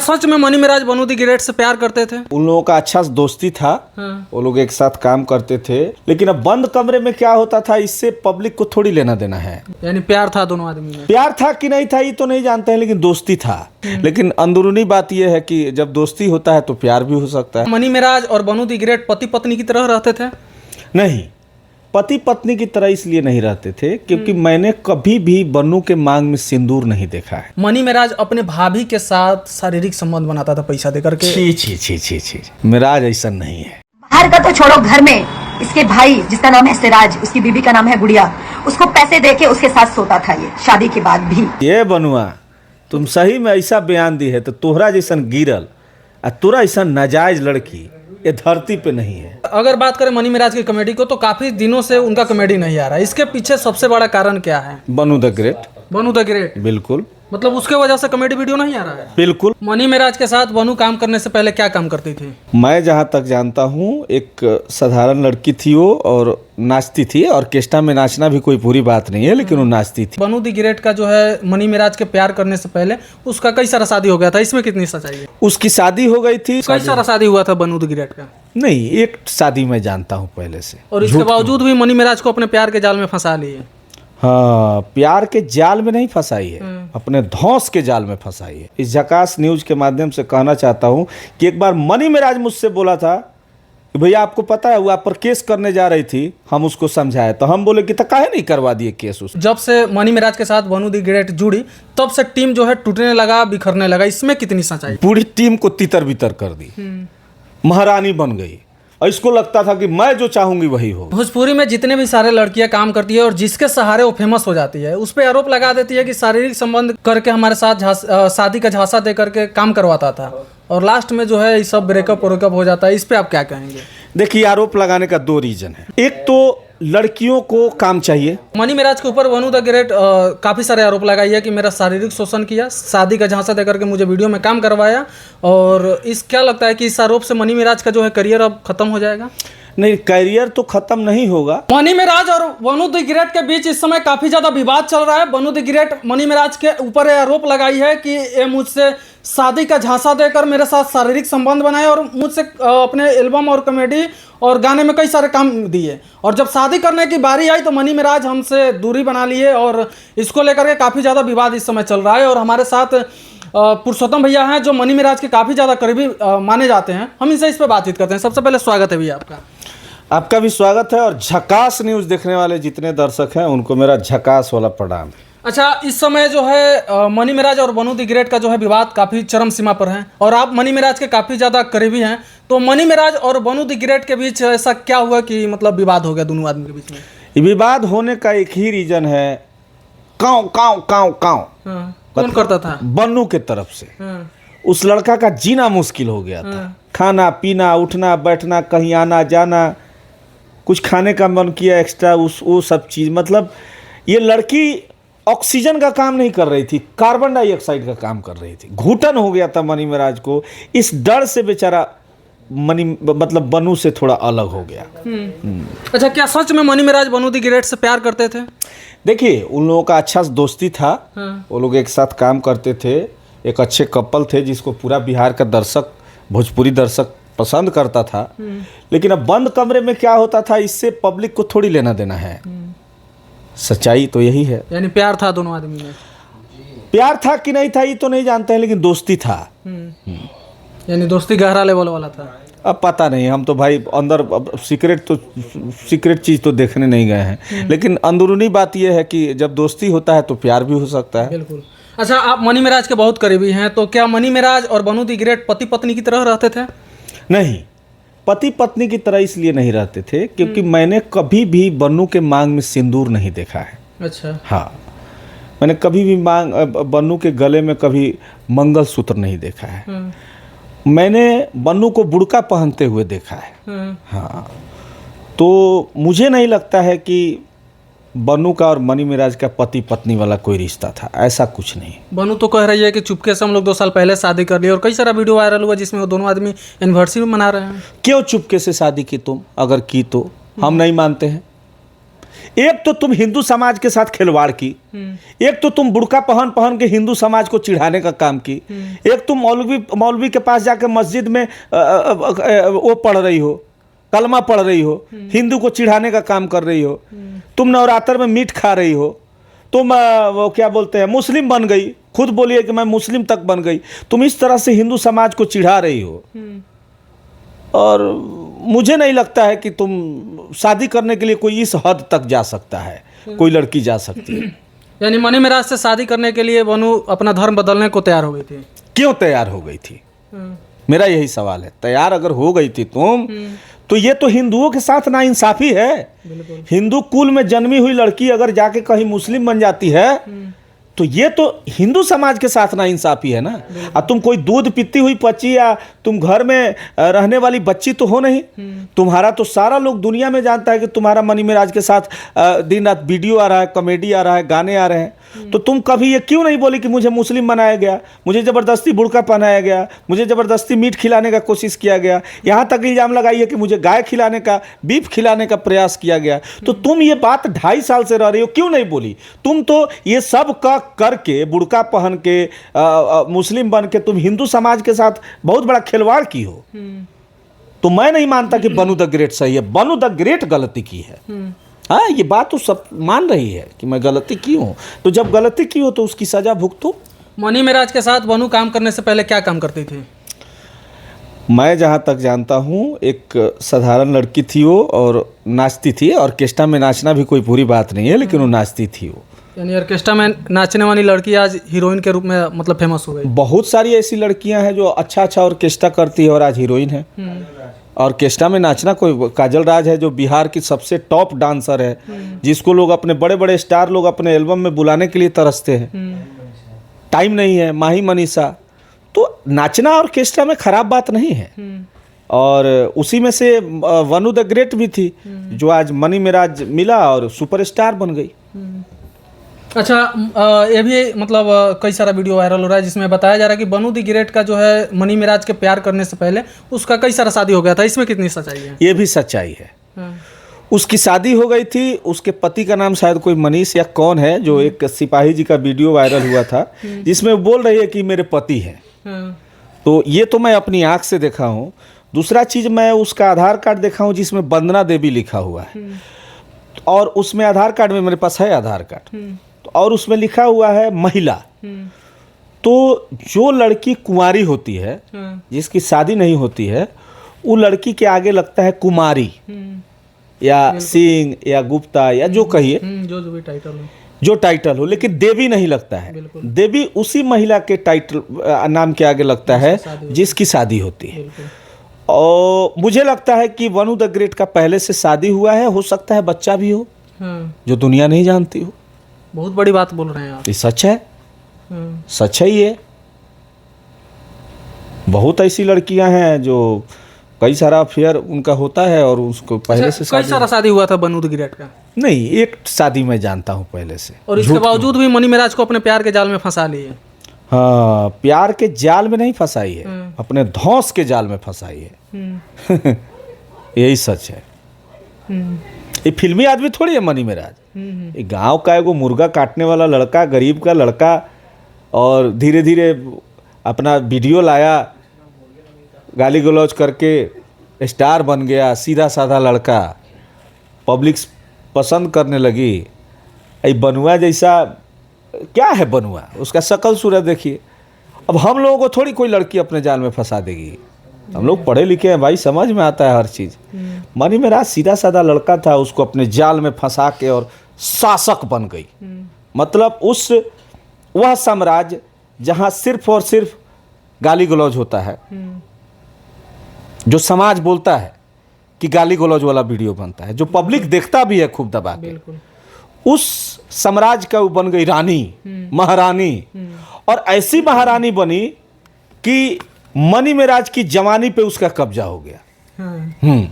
सच में मनी मिराज बनु the great से प्यार करते थे? उन लोगों का अच्छा दोस्ती था। वो लोग एक साथ काम करते थे, लेकिन अब बंद कमरे में क्या होता था इससे पब्लिक को थोड़ी लेना देना है। यानी प्यार था दोनों आदमी में? प्यार था कि नहीं था ये तो नहीं जानते हैं, लेकिन दोस्ती था। लेकिन अंदरूनी बात यह है कि जब दोस्ती होता है तो प्यार भी हो सकता है। मनी मिराज और बनु द ग्रेट पति पत्नी की तरह रहते थे? नहीं, पति पत्नी की तरह इसलिए नहीं रहते थे क्योंकि मैंने कभी भी बन्नू के मांग में सिंदूर नहीं देखा है। मनी मिराज अपने भाभी के साथ शारीरिक संबंध बनाता था पैसा देकर के? छी छी छी छी छी, मिराज ऐसा नहीं है। बाहर का तो छोड़ो, घर में इसके भाई जिसका नाम है सिराज, उसकी बीबी का नाम है गुड़िया, उसको पैसे देके उसके साथ सोता था ये शादी के बाद भी। ये बनुआ तुम सही में ऐसा बयान दी है तो तोहरा जैसन गिरल और तोरा ऐसा नाजायज लड़की ये धरती पे नहीं है। अगर बात करें मनी मिराज की कॉमेडी को तो काफी दिनों से उनका कॉमेडी नहीं आ रहा है, इसके पीछे सबसे बड़ा कारण क्या है? Banu the great. Banu the great, बिल्कुल। मतलब उसके वजह से कॉमेडी वीडियो नहीं आ रहा है? बिल्कुल। मनी मिराज के साथ बनु काम करने से पहले क्या काम करती थी? मैं जहाँ तक जानता हूँ एक साधारण लड़की थी वो, और नाचती थी। ऑर्केस्ट्रा में नाचना भी कोई बुरी बात नहीं है, लेकिन वो नाचती थी। बनु द ग्रेट का जो है मनी मिराज के प्यार करने से पहले उसका कई सारा शादी हो गया था, इसमें कितनी सच्चाई है? उसकी शादी हो गई थी। कई सारा शादी हुआ था बनु द ग्रेट का? नहीं, एक शादी मैं जानता हूँ पहले से। और इसके बावजूद भी मनी मिराज को अपने प्यार के जाल में फंसा लिए? हाँ, प्यार के जाल में नहीं फंसाई है, अपने धौंस के जाल में फंसाई है। इस झकास न्यूज के माध्यम से कहना चाहता हूँ कि एक बार मनी मिराज मुझसे बोला था कि भैया आपको पता है वो आप पर केस करने जा रही थी। हम उसको समझाए तो हम बोले कि तो काहे नहीं करवा दिए केस उस। जब से मनी मिराज के साथ बनु द ग्रेट जुड़ी तब से टीम जो है टूटने लगा, बिखरने लगा, इसमें कितनी सच्चाई? पूरी टीम को तितर बितर कर दी, महारानी बन गई और इसको लगता था कि मैं जो चाहूंगी वही हो। भोजपुरी में जितने भी सारे लड़कियां काम करती है और जिसके सहारे वो फेमस हो जाती है, उस पर आरोप लगा देती है कि शारीरिक संबंध करके हमारे साथ शादी का झांसा दे करके काम करवाता था, और लास्ट में जो है ये सब ब्रेकअप हो जाता है। इस पे आप क्या कहेंगे? देखिए, आरोप लगाने का दो रीजन है। एक तो लड़कियों को काम चाहिए। मनी मिराज के ऊपर बनु द ग्रेट काफी सारे आरोप लगाई है कि मेरा शारीरिक शोषण किया, शादी का झांसा देकर के मुझे वीडियो में काम करवाया, और इस क्या लगता है कि इस आरोप से मनी मिराज का जो है करियर अब खत्म हो जाएगा? नहीं, करियर तो खत्म नहीं होगा। मनी मिराज और बनु द ग्रेट के बीच इस समय काफी ज्यादा विवाद चल रहा है। Banu the great money Miraj के ऊपर आरोप लगाई है कि ये मुझसे शादी का झांसा देकर मेरे साथ शारीरिक संबंध बनाए और मुझसे अपने एल्बम और कॉमेडी और गाने में कई सारे काम दिए, और जब शादी करने की बारी आई तो मनी मिराज हमसे दूरी बना लिए, और इसको लेकर के काफी ज्यादा विवाद इस समय चल रहा है। और हमारे साथ पुरुषोत्तम भैया हैं जो मनी मिराज के काफी ज्यादा करीबी माने जाते हैं, हम इनसे इस पर बातचीत करते हैं। सबसे पहले स्वागत है भैया आपका। आपका भी स्वागत है, और झकास न्यूज देखने वाले जितने दर्शक हैं उनको मेरा झकास वाला प्रणाम। अच्छा, इस समय जो है मनी मिराज और बनु द ग्रेट का जो है विवाद काफी चरम सीमा पर है, और आप मनी मिराज के काफी ज्यादा करीबी हैं, तो मनी मिराज और बनु द ग्रेट के बीच ऐसा क्या हुआ कि मतलब विवाद हो गया दोनों आदमी के बीच में? ये विवाद होने का एक ही रीजन है, काव काव काव काव। कौन करता था? बन्नू के तरफ से। उस लड़का का जीना मुश्किल हो गया था। खाना पीना, उठना बैठना, कहीं आना जाना, कुछ खाने का मन किया एक्स्ट्रा, वो सब चीज़, मतलब ये लड़की ऑक्सीजन का काम नहीं कर रही थी, कार्बन डाइऑक्साइड का काम कर रही थी। घुटन हो गया था मनी मिराज को, इस डर से बेचारा मतलब बनु से थोड़ा अलग हो गया। अच्छा, क्या सच में मनी मिराज बनु द ग्रेट से प्यार करते थे? देखिए, उन लोगों का अच्छा दोस्ती था। वो लोग एक साथ काम करते थे, एक अच्छे कपल थे जिसको पूरा बिहार का दर्शक, भोजपुरी दर्शक पसंद करता था। लेकिन अब बंद कमरे में क्या होता था इससे पब्लिक को थोड़ी लेना देना है। सच्चाई तो यही है। यानी प्यार था दोनों आदमी में? प्यार था कि नहीं था ये तो नहीं जानते हैं, लेकिन दोस्ती था। यानी दोस्ती गहरा लेवल वाला था? अब पता नहीं, हम तो भाई अंदर सीक्रेट चीज़ तो देखने नहीं गए हैं, लेकिन अंदरूनी बात यह है कि जब दोस्ती होता है तो प्यार भी हो सकता है। बिल्कुल। अच्छा, आप मनी मिराज के बहुत करीबी हैं, तो क्या मनी मिराज और बनु द ग्रेट पति पत्नी की तरह रहते थे? नहीं, पति पत्नी की तरह इसलिए नहीं रहते थे क्योंकि मैंने कभी भी बन्नू के मांग में सिंदूर नहीं देखा है। अच्छा। हाँ, मैंने कभी भी बन्नू के गले में कभी मंगलसूत्र नहीं देखा है। मैंने बन्नू को बुर्का पहनते हुए देखा है। हाँ, तो मुझे नहीं लगता है कि बन्नू का और मनी मिराज का पति पत्नी वाला कोई रिश्ता था, ऐसा कुछ नहीं। बन्नू तो कह रही है कि चुपके से हम लोग 2 साल पहले शादी कर ली, और कई सारा वीडियो वायरल हुआ जिसमें वो दोनों आदमी एनिवर्सरी मना रहे हैं। क्यों चुपके से शादी की तुम? अगर की तो हम नहीं मानते हैं। एक तो तुम हिंदू समाज के साथ खिलवाड़ की, एक तो तुम बुर्का पहन पहन के हिंदू समाज को चिढ़ाने का काम की, एक तुम मौलवी के पास जाकर मस्जिद में वो पढ़ रही हो, कलमा पढ़ रही हो, हिंदू को चिढ़ाने का काम कर रही हो, तुम नवरात्र में मीट खा रही हो, तुम वो क्या बोलते हैं मुस्लिम बन गई, खुद बोलिए कि मैं मुस्लिम तक बन गई। तुम इस तरह से हिंदू समाज को चिढ़ा रही हो और मुझे नहीं लगता है कि तुम शादी करने के लिए कोई इस हद तक जा सकता है, कोई लड़की जा सकती है। यानी मनी मेराज से शादी करने के लिए बनू अपना धर्म बदलने को तैयार हो गई थी। क्यों तैयार हो गई थी, मेरा यही सवाल है। तैयार अगर हो गई थी तुम, तो ये तो हिंदुओं के साथ नाइंसाफी है। हिंदू कुल में जन्मी हुई लड़की अगर जाके कहीं मुस्लिम बन जाती है तो ये तो हिंदू समाज के साथ नाइंसाफी है ना। अब तुम कोई दूध पीती हुई बच्ची या तुम घर में रहने वाली बच्ची तो हो नहीं। तुम्हारा तो सारा लोग दुनिया में जानता है कि तुम्हारा मनी मेराज के साथ दिन रात वीडियो आ रहा है, कॉमेडी आ रहा है, गाने आ रहे हैं। तो तुम कभी ये क्यों नहीं बोली कि मुझे मुस्लिम बनाया गया, मुझे ज़बरदस्ती बुर्का पहनाया गया, मुझे ज़बरदस्ती मीट खिलाने का कोशिश किया गया, यहाँ तक इल्ज़ाम लगाई है कि मुझे गाय खिलाने का, बीफ खिलाने का प्रयास किया गया। तो तुम ये बात 2.5 साल से रह रही हो, क्यों नहीं बोली? तुम तो ये सब का करके बुर्का पहन के मुस्लिम बन के तुम हिंदू समाज के साथ बहुत बड़ा खिलवाड़ की हो। तो मैं नहीं मानता कि बनू द ग्रेट सही है, बनू द ग्रेट गलती की है। हाँ, ये बात तो सब मान रही है कि मैं गलती की हूँ, तो जब गलती की हो तो उसकी सजा भुगतो। मनी मेराज के साथ बनू काम करने से पहले क्या काम करती थी? मैं जहाँ तक जानता हूँ एक साधारण लड़की थी वो, और नाचती थी। ऑर्केस्ट्रा में नाचना भी कोई बुरी बात नहीं है, लेकिन वो नाचती थी वो। यानी ऑर्केस्ट्रा में नाचने वाली लड़की आज हीरोइन के रूप में मतलब फेमस हो गई। बहुत सारी ऐसी लड़कियां हैं जो अच्छा अच्छा ऑर्केस्ट्रा करती है और आज हीरोइन है। ऑर्केस्ट्रा में नाचना कोई, काजल राज है जो बिहार की सबसे टॉप डांसर है, जिसको लोग अपने बड़े बड़े स्टार लोग अपने एल्बम में बुलाने के लिए तरसते हैं। टाइम नहीं है। माही मनीषा, तो नाचना ऑर्केस्ट्रा में खराब बात नहीं है। और उसी में से वनु द ग्रेट भी थी जो आज मनी मेराज मिला और सुपरस्टार बन गई। अच्छा, ये भी मतलब कई सारा वीडियो वायरल हो रहा है जिसमें बताया जा रहा है कि बनू द ग्रेट का जो है मनी मेराज के प्यार करने से पहले उसका कई सारा शादी हो गया था। इसमें कितनी सच्चाई है? ये भी सच्चाई है। उसकी शादी हो गई थी, उसके पति का नाम शायद कोई मनीष या कौन है, जो एक सिपाही जी का वीडियो वायरल हुआ था जिसमें वो बोल रही है कि मेरे पति हैं। तो ये तो मैं अपनी आंख से देखा हूँ। दूसरा चीज़, मैं उसका आधार कार्ड देखा हूँ जिसमें वंदना देवी लिखा हुआ है, और उसमें आधार कार्ड में मेरे पास है आधार कार्ड, और उसमें लिखा हुआ है महिला। तो जो लड़की कुंवारी होती है, जिसकी शादी नहीं होती है, वो लड़की के आगे लगता है कुमारी या सिंह या गुप्ता या जो कहिए, जो भी टाइटल हो, जो टाइटल हो, लेकिन देवी नहीं लगता है। देवी उसी महिला के टाइटल नाम के आगे लगता है जिसकी शादी होती है। और मुझे लगता है कि वनु द ग्रेट का पहले से शादी हुआ है, हो सकता है बच्चा भी हो जो दुनिया नहीं जानती हो। बहुत बड़ी बात बोल रहे हैं आप। ये सच है, सच है ये। बहुत ऐसी लड़कियां हैं जो कई सारा अफेयर उनका होता है और उसको पहले से कई सारा शादी हुआ था बनू द ग्रेट का? नहीं, एक शादी मैं जानता हूँ पहले से। और इसके बावजूद भी मनी मेराज को अपने प्यार के जाल में फंसा लिए। हाँ, प्यार के जाल में नहीं फंसाई है, अपने धौंस के जाल में फंसाई है। यही सच है। ये फिल्मी आदमी थोड़ी है मनी मेराज। ये गांव का एगो मुर्गा काटने वाला लड़का, गरीब का लड़का, और धीरे धीरे अपना वीडियो लाया, गाली गलौज करके स्टार बन गया। सीधा साधा लड़का, पब्लिक पसंद करने लगी। ये बनुआ जैसा क्या है बनुआ, उसका शक्ल सूरत देखिए। अब हम लोगों को थोड़ी कोई लड़की अपने जाल में फंसा देगी। हम लोग पढ़े लिखे हैं भाई, समझ में आता है हर चीज़। मनी मेराज सीधा साधा लड़का था, उसको अपने जाल में फंसा के और शासक बन गई। मतलब उस वह साम्राज्य जहाँ सिर्फ और सिर्फ गाली गलौज होता है, जो समाज बोलता है कि गाली गलौज वाला वीडियो बनता है, जो पब्लिक देखता भी है खूब दबा के, उस साम्राज्य का वो बन गई रानी, महारानी। और ऐसी महारानी बनी कि मनी मेराज की जवानी पे उसका कब्जा हो गया।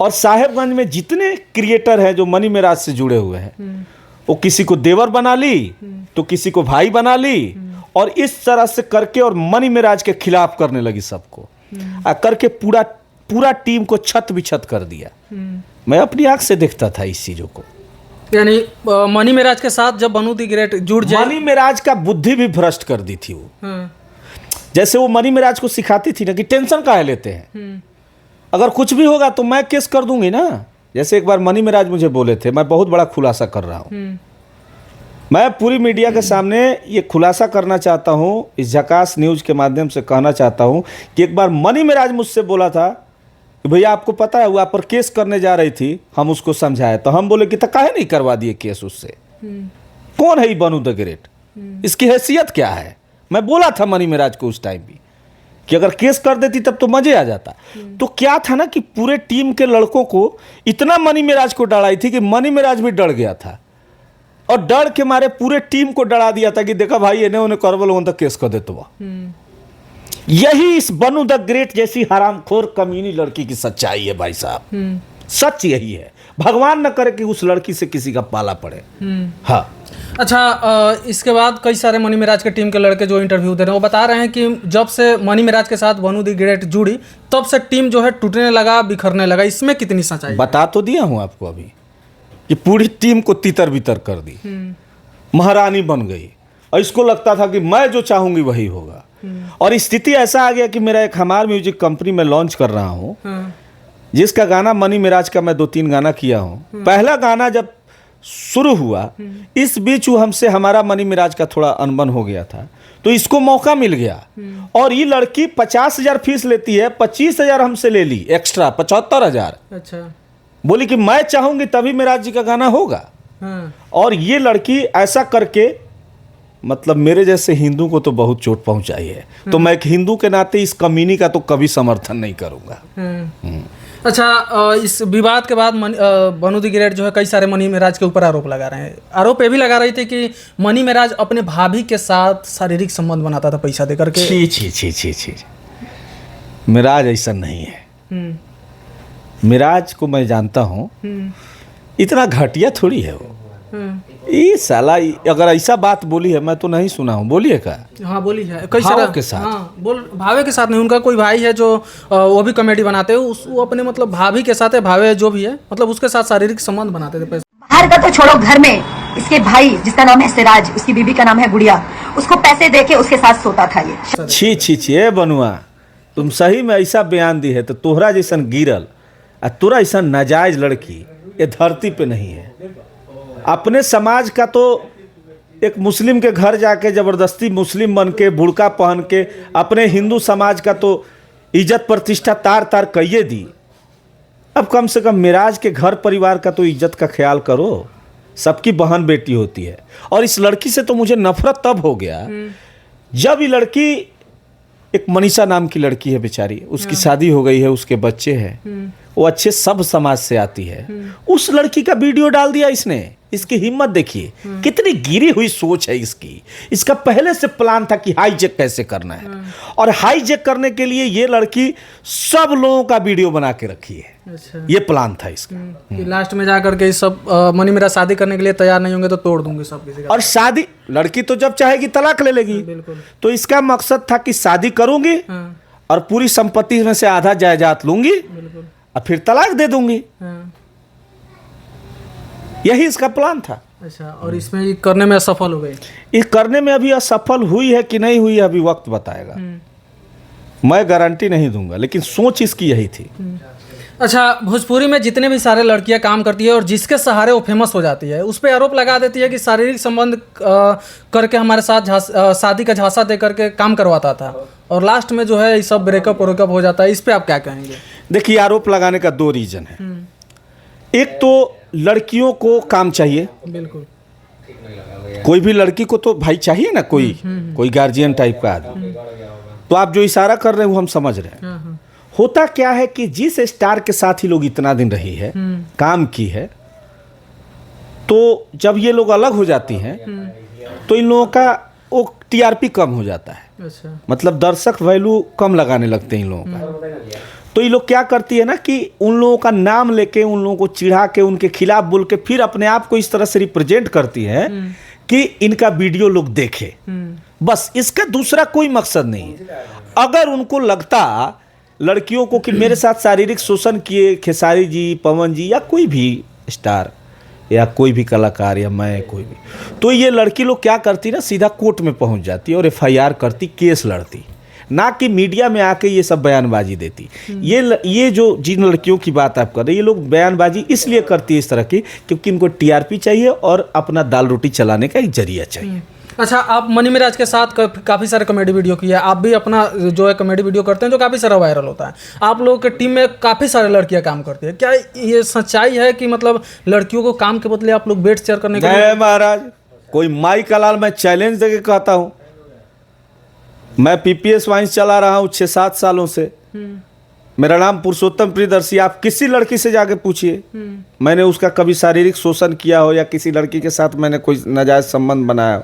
और साहेबगंज में जितने क्रिएटर हैं जो मनी मेराज से जुड़े हुए हैं, वो किसी को देवर बना ली तो किसी को भाई बना ली, और इस तरह से करके और मनी मेराज के खिलाफ करने लगी सबको। करके पूरा पूरा टीम को छत बिछत कर दिया। मैं अपनी आंख से देखता था इस चीज़ों को। यानी मनी मेराज के साथ जब बनू दी ग्रेट जुड़ जाए, मनी मेराज का बुद्धि भी भ्रष्ट कर दी थी वो। हाँ, जैसे वो मनी मेराज को सिखाती थी ना कि टेंशन काहे लेते हैं, अगर कुछ भी होगा तो मैं केस कर दूंगी ना। जैसे एक बार मनी मेराज मुझे बोले थे, मैं बहुत बड़ा खुलासा कर रहा हूँ, मैं पूरी मीडिया के सामने ये खुलासा करना चाहता हूँ, इस झकास न्यूज के माध्यम से कहना चाहता हूँ कि एक बार मनी मेराज मुझसे बोला था कि भैया आपको पता है वो आप पर केस करने जा रही थी, हम उसको समझाए तो हम बोले कि तो काहे नहीं करवा दिए केस उससे, कौन है ये बनू द ग्रेट, इसकी हैसियत क्या है। मैं बोला था मनी मेराज को उस टाइम भी कि अगर केस कर देती तब तो मजे आ जाता। तो क्या था ना कि पूरे टीम के लड़कों को इतना मनी मेराज को डराई थी कि मनी मेराज भी डर गया था, और डर के मारे पूरे टीम को डरा दिया था कि देखा भाई इन्हें उन्हें करवल हो तक केस कर दे तो। यही इस बनू द ग्रेट जैसी हरामखोर कमीनी लड़की की सच्चाई है भाई साहब, सच यही है। भगवान न करे कि उस लड़की से किसी का पाला पड़े। हाँ, अच्छा, इसके बाद कई सारे मनी मेराज के टीम के लड़के जो इंटरव्यू दे रहे हैं वो बता रहे हैं कि जब से मनी मेराज के साथ बनू दी ग्रेट जुड़ी तब से टीम जो है टूटने लगा, बिखरने लगा। इसमें कितनी सच्चाई है? बता तो दिया हूं आपको अभी कि पूरी टीम को तितर बितर कर दी, महारानी बन गई, और इसको लगता था कि मैं जो चाहूंगी वही होगा। और स्थिति ऐसा आ गया कि मेरा एक हमार म्यूजिक कंपनी में लॉन्च कर रहा हूँ, जिसका गाना मनी मेराज का मैं 2-3 गाना किया हूँ। पहला गाना जब शुरू हुआ, इस बीच वो हमसे हमारा मनी मेराज का थोड़ा अनबन हो गया था, तो इसको मौका मिल गया। और ये लड़की 50,000 फीस लेती है, 25,000 हमसे ले ली एक्स्ट्रा, 75,000। अच्छा, बोली कि मैं चाहूंगी तभी मेराज जी का गाना होगा। हाँ, और ये लड़की ऐसा करके मतलब मेरे जैसे हिंदू को तो बहुत चोट पहुंचाई है। तो मैं एक हिंदू के नाते इस कमीनी का तो कभी समर्थन नहीं करूंगा। अच्छा, इस विवाद के बाद बनू दी ग्रेट जो है कई सारे मनी मेराज के ऊपर आरोप लगा रहे हैं। आरोप ये भी लगा रही थी कि मनी मेराज अपने भाभी के साथ शारीरिक संबंध बनाता था पैसा देकर के। छी छी छी छी छी, मेराज ऐसा नहीं है। मेराज को मैं जानता हूँ, इतना घटिया थोड़ी है वो। ये साला अगर ऐसा बात बोली है मैं तो नहीं सुना हूँ, बोलिए का? हाँ, बोली है कई भाव सारा के साथ। हाँ, भावे के साथ नहीं, उनका कोई भाई है जो वो भी कॉमेडी बनाते हैं, वो अपने मतलब भाभी के साथ है, भावे जो भी है मतलब उसके साथ शारीरिक संबंध बनाते थे पैसे। बाहर का तो छोड़ो, घर में इसके भाई जिसका नाम है सिराज, उसकी बीबी का नाम है गुड़िया, उसको पैसे देके उसके साथ सोता था ये। छी छी छी, ए बनुआ, तुम सही में ऐसा बयान दी है तो तोहरा जैसन गिरल आ तोरा ऐसा नाजायज लड़की ये धरती पे नहीं है। अपने समाज का तो एक मुस्लिम के घर जाके जबरदस्ती मुस्लिम बन के बुर्का पहन के अपने हिंदू समाज का तो इज्जत प्रतिष्ठा तार तार कहिए दी। अब कम से कम मेराज के घर परिवार का तो इज्जत का ख्याल करो, सबकी बहन बेटी होती है। और इस लड़की से तो मुझे नफरत तब हो गया जब ये लड़की, एक मनीषा नाम की लड़की है बेचारी, उसकी शादी हो गई है, उसके बच्चे हैं, वो अच्छे सब समाज से आती है, उस लड़की का वीडियो डाल दिया इसने। इसकी हिम्मत देखिए, कितनी गिरी हुई सोच है इसकी। इसका पहले से प्लान था कि हाईजेक कैसे करना है, और हाईजेक करने के लिए ये लड़की सब लोगों का वीडियो बना के रखी है। अच्छा, ये प्लान था इसका। कि लास्ट में जा करके सब मनी मेरा शादी करने के लिए तैयार नहीं होंगे तो तोड़ दूंगी सब किसी का। और शादी, लड़की तो जब चाहेगी तलाक ले लेगी। बिल्कुल। तो इसका मकसद था कि शादी करूंगी और पूरी संपत्ति में से आधा जायदाद लूंगी और फिर तलाक दे दूंगी। यही इसका प्लान था। अच्छा, और इसमें ये करने में असफल हो गए? ये करने में अभी असफल हुई है कि नहीं हुई है अभी वक्त बताएगा, मैं गारंटी नहीं दूंगा, लेकिन सोच इसकी यही थी। अच्छा, भोजपुरी में जितने भी सारे लड़कियां काम करती है और जिसके सहारे वो फेमस हो जाती है, उस पर आरोप लगा देती है कि शारीरिक संबंध करके हमारे साथ शादी का झांसा दे करके काम करवाता था, और लास्ट में जो है ये सब ब्रेकअप हो जाता है। इस पर आप क्या कहेंगे? देखिए, आरोप लगाने का 2 रीजन है। एक तो लड़कियों को काम चाहिए, बिल्कुल, कोई भी लड़की को तो भाई चाहिए ना, कोई गार्जियन टाइप का आदमी। तो आप जो इशारा कर रहे हैं वो हम समझ रहे हैं। होता क्या है कि जिस स्टार के साथ ही लोग इतना दिन रही है, काम की है, तो जब ये लोग अलग हो जाती हैं तो इन लोगों का वो टीआरपी कम हो जाता है। अच्छा, मतलब दर्शक वैल्यू कम लगाने लगते हैं इन लोगों का। तो ये लोग क्या करती है ना कि उन लोगों का नाम लेके, उन लोगों को चिढ़ा के, उनके खिलाफ बोल के फिर अपने आप को इस तरह से रिप्रेजेंट करती है कि इनका वीडियो लोग देखे। बस, इसका दूसरा कोई मकसद नहीं है। अगर उनको लगता लड़कियों को कि मेरे साथ शारीरिक शोषण किए खेसारी जी, पवन जी या कोई भी स्टार या कोई भी कलाकार या मैं कोई भी, तो ये लड़की लोग क्या करती ना, सीधा कोर्ट में पहुंच जाती और FIR करती, केस लड़ती, ना कि मीडिया में आके ये सब बयानबाजी देती। ये जो जिन लड़कियों की बात आप कर रहे हैं, ये लोग बयानबाजी इसलिए करती है इस तरह की क्योंकि इनको TRP चाहिए और अपना दाल रोटी चलाने का एक जरिया चाहिए। अच्छा, आप मनी मिराज के साथ काफ़ी सारे कॉमेडी वीडियो किए, आप भी अपना जो है कॉमेडी वीडियो करते हैं जो काफ़ी सारा वायरल होता है। आप लोगों के टीम में काफ़ी सारे लड़कियां काम करती है, क्या ये सच्चाई है कि मतलब लड़कियों को काम के बदले आप लोग बेड शेयर करने के लिए? महाराज, कोई माई कलाल मैं चैलेंज देके कहता हूँ, मैं PPS वाइंस चला रहा हूँ 6-7 सालों से। मेरा नाम पुरुषोत्तम प्रियदर्शी, आप किसी लड़की से जाके पूछिए मैंने उसका कभी शारीरिक शोषण किया हो या किसी लड़की के साथ मैंने कोई नाजायज संबंध बनाया हो।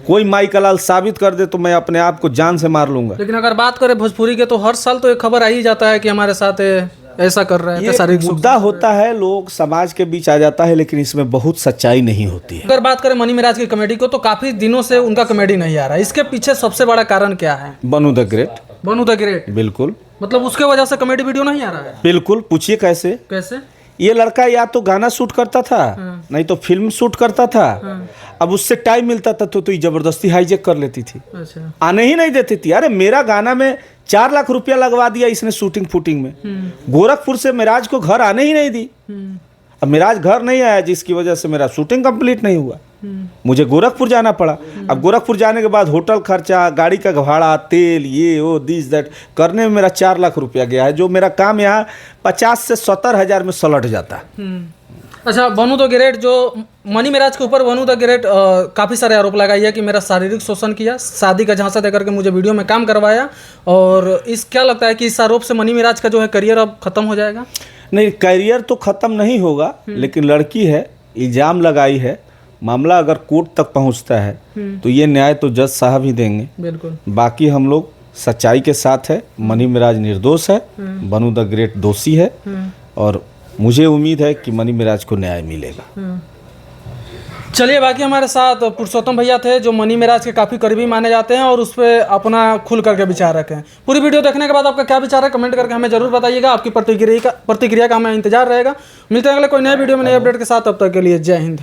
कोई माई कलाल साबित कर दे तो मैं अपने आप को जान से मार लूंगा। लेकिन अगर बात करें भोजपुरी के तो हर साल तो एक खबर आ ही जाता है कि हमारे साथ ऐसा कर रहे हैं, ये शारीरिक मुद्दा होता है, लोग समाज के बीच आ जाता है, लेकिन इसमें बहुत सच्चाई नहीं होती है। अगर बात करें मनी मिराज की कॉमेडी को तो काफी दिनों से उनका कॉमेडी नहीं आ रहा है, इसके पीछे सबसे बड़ा कारण क्या है? बनू द ग्रेट। बनू द ग्रेट, बिल्कुल, मतलब उसके वजह से कॉमेडी वीडियो नहीं आ रहा है? बिल्कुल। पूछिए कैसे? कैसे? ये लड़का या तो गाना शूट करता था, नहीं तो फिल्म शूट करता था। अब उससे टाइम मिलता था तो ये जबरदस्ती हाईजेक कर लेती थी, अच्छा, आने ही नहीं देती थी। अरे मेरा गाना में 4 लाख रुपया लगवा दिया इसने शूटिंग फूटिंग में। गोरखपुर से मिराज को घर आने ही नहीं दी। अब मिराज घर नहीं आया, जिसकी वजह से मेरा शूटिंग कंप्लीट नहीं हुआ। मुझे गोरखपुर जाना पड़ा। अब गोरखपुर जाने के बाद होटल खर्चा, गाड़ी का भाड़ा, तेल, ये वो दिस दैट करने में मेरा 4 लाख रुपया गया है, जो मेरा काम यहाँ 50 से 70 हज़ार में सलट जाता। अच्छा, बनू द ग्रेट, जो मनी मिराज के ऊपर बनू द ग्रेट काफ़ी सारे आरोप लगाई है कि मेरा शारीरिक शोषण किया, शादी का झांसा देकर के मुझे वीडियो में काम करवाया, और क्या लगता है कि इस आरोप से मनी मिराज का जो है करियर अब खत्म हो जाएगा? नहीं, करियर तो ख़त्म नहीं होगा, लेकिन लड़की है, इल्ज़ाम लगाई है, मामला अगर कोर्ट तक पहुंचता है तो ये न्याय तो जज साहब ही देंगे। बिल्कुल। बाकी हम लोग सच्चाई के साथ है। मनी मिराज निर्दोष है, बनू द ग्रेट दोषी है, और मुझे उम्मीद है कि मनी मिराज को न्याय मिलेगा। चलिए, बाकी हमारे साथ पुरुषोत्तम भैया थे जो मनी मिराज के काफ़ी करीबी माने जाते हैं और उस पर अपना खुल करके विचार रखें। पूरी वीडियो देखने के बाद आपका क्या विचार है कमेंट करके हमें जरूर बताइएगा। आपकी प्रतिक्रिया का हमें इंतजार रहेगा। मिलते हैं अगले कोई नए वीडियो में नए अपडेट के साथ, तब तक के लिए जय हिंद।